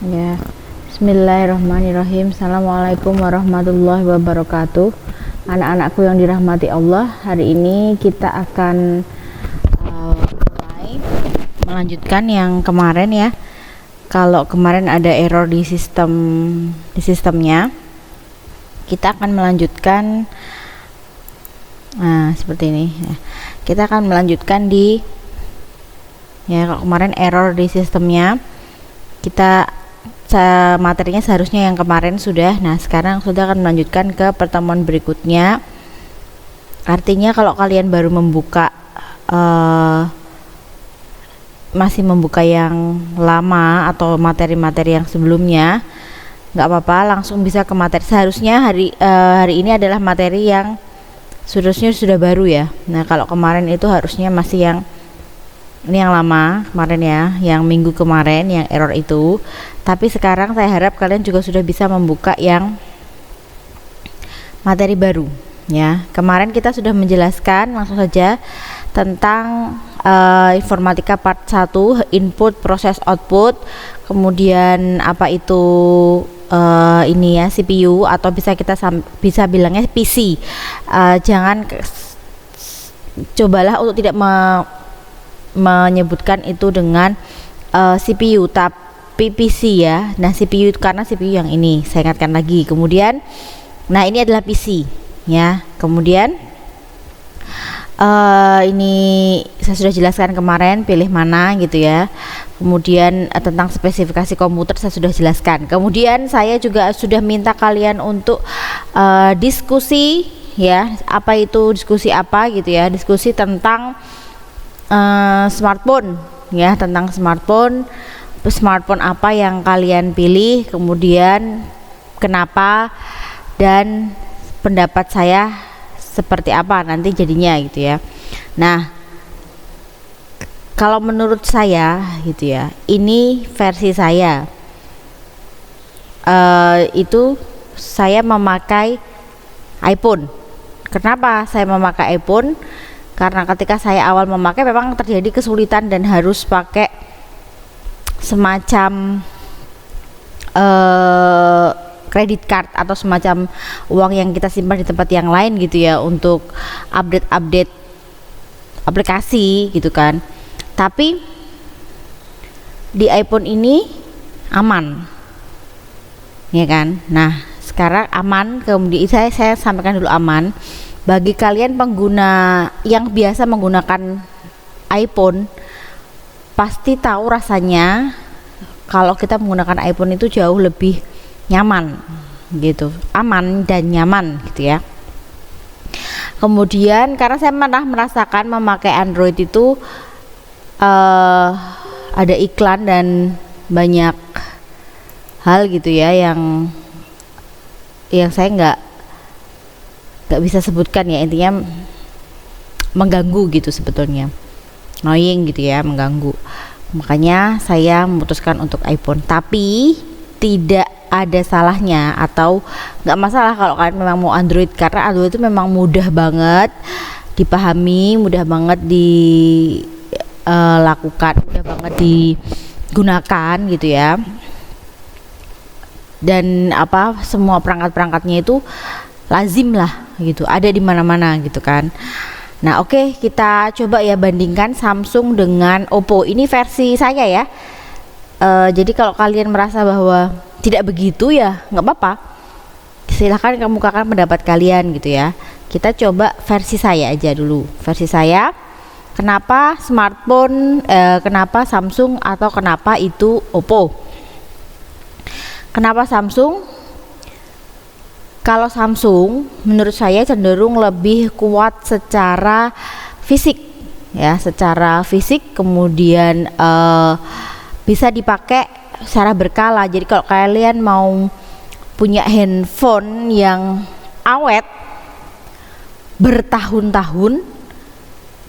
Ya, Bismillahirrahmanirrahim. Assalamualaikum warahmatullahi wabarakatuh. Anak-anakku yang dirahmati Allah, hari ini kita akan mulai melanjutkan yang kemarin ya. Kalau kemarin ada error di sistemnya, kita akan melanjutkan seperti ini. Kita akan melanjutkan kalau kemarin error di sistemnya, materinya seharusnya yang kemarin sudah. Nah, sekarang sudah akan melanjutkan ke pertemuan berikutnya. Artinya kalau kalian baru membuka masih membuka yang lama atau materi-materi yang sebelumnya, nggak apa-apa, langsung bisa ke materi. Seharusnya hari ini adalah materi yang seharusnya sudah baru ya. Nah, kalau kemarin itu harusnya masih ini yang lama kemarin ya, yang minggu kemarin yang error itu. Tapi sekarang saya harap kalian juga sudah bisa membuka yang materi baru ya. Kemarin kita sudah menjelaskan langsung saja tentang informatika part 1, input, proses, output. Kemudian apa itu ini ya, CPU atau bisa bisa bilangnya PC. Jangan cobalah untuk tidak menyebutkan itu dengan CPU, tapi PC ya. Nah, CPU karena CPU yang ini saya ingatkan lagi. Kemudian nah, ini adalah PC ya. Kemudian ini saya sudah jelaskan kemarin, pilih mana gitu ya. Kemudian tentang spesifikasi komputer saya sudah jelaskan. Kemudian saya juga sudah minta kalian untuk diskusi ya. Apa itu diskusi apa gitu ya? Diskusi tentang smartphone ya, tentang smartphone apa yang kalian pilih, kemudian kenapa, dan pendapat saya seperti apa nanti jadinya gitu ya. Nah, kalau menurut saya gitu ya, ini versi saya itu saya memakai iPhone. Kenapa saya memakai iPhone? Karena ketika saya awal memakai memang terjadi kesulitan dan harus pakai semacam kredit card atau semacam uang yang kita simpan di tempat yang lain gitu ya, untuk update aplikasi gitu kan. Tapi di iPhone ini aman ya kan. Nah, sekarang aman. Kemudian saya sampaikan dulu aman bagi kalian pengguna yang biasa menggunakan iPhone. Pasti tahu rasanya kalau kita menggunakan iPhone itu jauh lebih nyaman gitu, aman dan nyaman gitu ya. Kemudian karena saya pernah merasakan memakai Android itu ada iklan dan banyak hal gitu ya yang saya nggak bisa sebutkan ya, intinya mengganggu gitu, sebetulnya annoying gitu ya, mengganggu. Makanya saya memutuskan untuk iPhone. Tapi tidak ada salahnya atau nggak masalah kalau kalian memang mau Android, karena Android itu memang mudah banget dipahami, mudah banget dilakukan, mudah banget digunakan gitu ya. Dan semua perangkat-perangkatnya itu lazim lah gitu, ada di mana-mana gitu kan. Nah, oke, kita coba ya bandingkan Samsung dengan Oppo. Ini versi saya ya. Jadi kalau kalian merasa bahwa tidak begitu ya nggak apa-apa, silahkan kemukakan pendapat kalian gitu ya. Kita coba versi saya aja dulu. Versi saya, kenapa smartphone, kenapa Samsung atau kenapa itu Oppo. Kenapa Samsung? Kalau Samsung menurut saya cenderung lebih kuat secara fisik ya, secara fisik. Kemudian bisa dipakai secara berkala. Jadi kalau kalian mau punya handphone yang awet bertahun-tahun,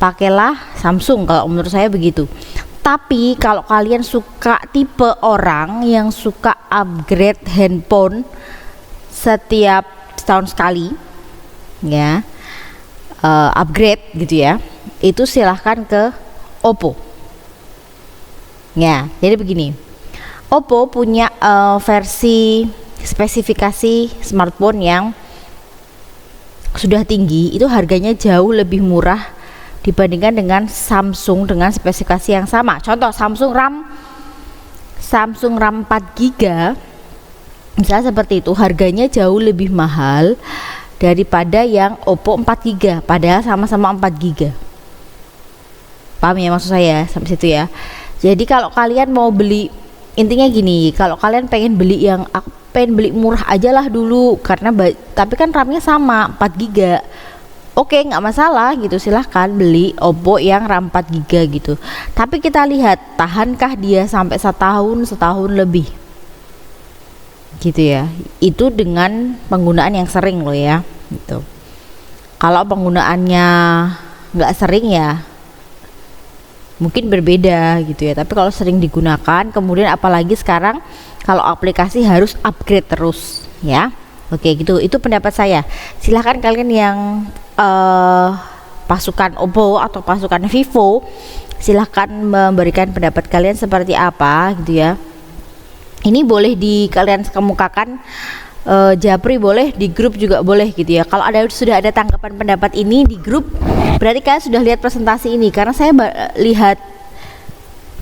pakailah Samsung kalau menurut saya begitu. Tapi kalau kalian suka tipe orang yang suka upgrade handphone setiap setahun sekali ya, upgrade gitu ya, itu silahkan ke Oppo ya. Jadi begini, Oppo punya versi spesifikasi smartphone yang sudah tinggi, itu harganya jauh lebih murah dibandingkan dengan Samsung dengan spesifikasi yang sama. Contoh Samsung RAM 4 GB misalnya seperti itu, harganya jauh lebih mahal daripada yang Oppo 4 GB, padahal sama-sama 4 GB. Paham ya maksud saya sampai situ ya. Jadi kalau kalian mau beli, intinya gini, kalau kalian pengen beli yang pengen beli murah aja lah dulu, karena tapi kan RAM-nya sama 4 GB, oke, nggak masalah gitu, silahkan beli Oppo yang RAM 4 GB gitu. Tapi kita lihat tahankah dia sampai setahun lebih gitu ya. Itu dengan penggunaan yang sering loh ya gitu. Kalau penggunaannya nggak sering ya mungkin berbeda gitu ya, tapi kalau sering digunakan, kemudian apalagi sekarang kalau aplikasi harus upgrade terus ya. Oke gitu, itu pendapat saya. Silahkan kalian yang pasukan Oppo atau pasukan Vivo, silahkan memberikan pendapat kalian seperti apa gitu ya. Ini boleh kalian kemukakan, Japri boleh, di grup juga boleh gitu ya. Kalau sudah ada tanggapan pendapat ini di grup, berarti kalian sudah lihat presentasi ini, karena saya lihat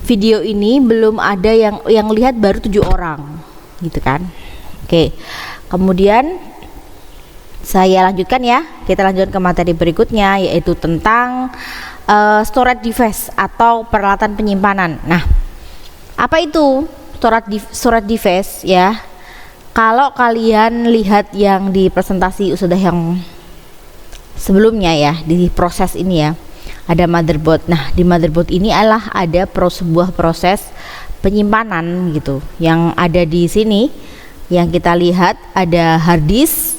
video ini belum ada yang lihat, baru 7 orang gitu kan. Oke, kemudian saya lanjutkan ya, kita lanjutkan ke materi berikutnya, yaitu tentang storage device atau peralatan penyimpanan. Nah, apa itu storage device ya? Kalau kalian lihat yang di presentasi sudah yang sebelumnya ya, di proses ini ya, ada motherboard. Nah, di motherboard ini adalah ada sebuah proses penyimpanan gitu yang ada di sini. Yang kita lihat ada hard disk,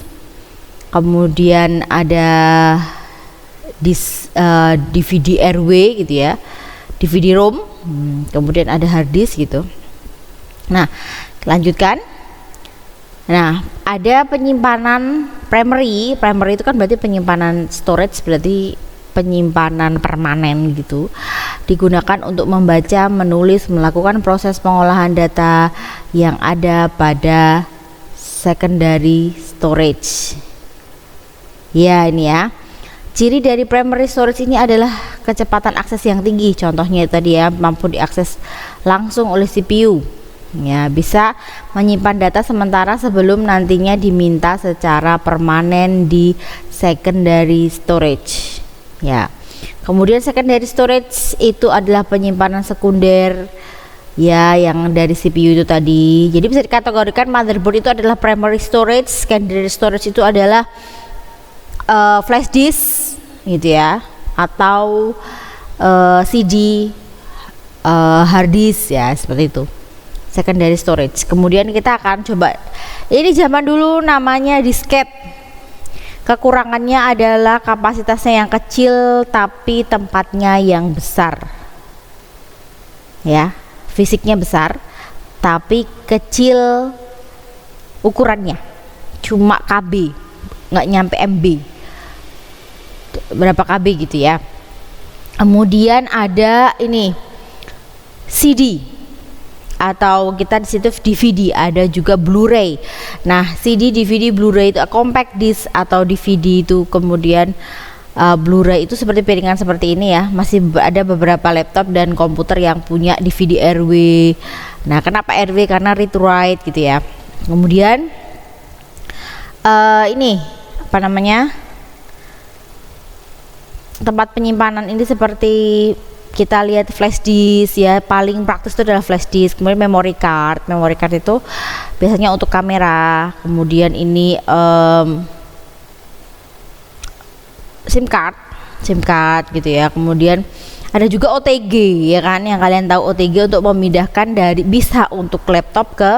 kemudian ada DVD RW gitu ya, DVD ROM, kemudian ada hard disk gitu. Nah, lanjutkan. Nah, ada penyimpanan primary itu kan berarti penyimpanan storage, berarti penyimpanan permanen gitu, digunakan untuk membaca, menulis, melakukan proses pengolahan data yang ada pada secondary storage. Ya, ini ya. Ciri dari primary storage ini adalah kecepatan akses yang tinggi. Contohnya tadi ya, mampu diakses langsung oleh CPU. Ya, bisa menyimpan data sementara sebelum nantinya diminta secara permanen di secondary storage. Ya. Kemudian secondary storage itu adalah penyimpanan sekunder ya, yang dari CPU itu tadi. Jadi bisa dikategorikan motherboard itu adalah primary storage, secondary storage itu adalah flash disk gitu ya, atau CD, hard disk ya, seperti itu secondary storage. Kemudian kita akan coba, ini zaman dulu namanya disket. Kekurangannya adalah kapasitasnya yang kecil tapi tempatnya yang besar ya, fisiknya besar tapi kecil ukurannya, cuma KB, nggak nyampe MB, berapa KB gitu ya. Kemudian ada ini CD, atau kita di situ DVD, ada juga Blu-ray. Nah, CD, DVD, Blu-ray itu compact disc atau DVD itu, kemudian Blu-ray itu seperti piringan seperti ini ya. Masih ada beberapa laptop dan komputer yang punya DVD RW. Nah, kenapa RW? Karena read write gitu ya. Kemudian ini apa namanya, tempat penyimpanan ini seperti kita lihat flash disk ya, paling praktis itu adalah flash disk. Kemudian memory card itu biasanya untuk kamera. Kemudian ini SIM card gitu ya. Kemudian ada juga OTG ya kan, yang kalian tahu OTG untuk memindahkan dari, bisa untuk laptop ke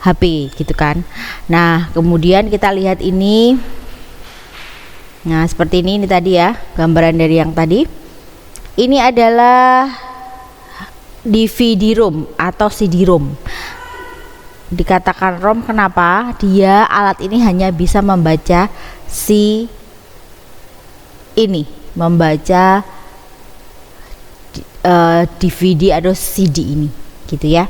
HP gitu kan. Nah, kemudian kita lihat ini, nah seperti ini tadi ya, gambaran dari yang tadi. Ini adalah DVD-ROM atau CD-ROM. Dikatakan ROM kenapa? Dia, alat ini hanya bisa membaca membaca DVD atau CD ini gitu ya.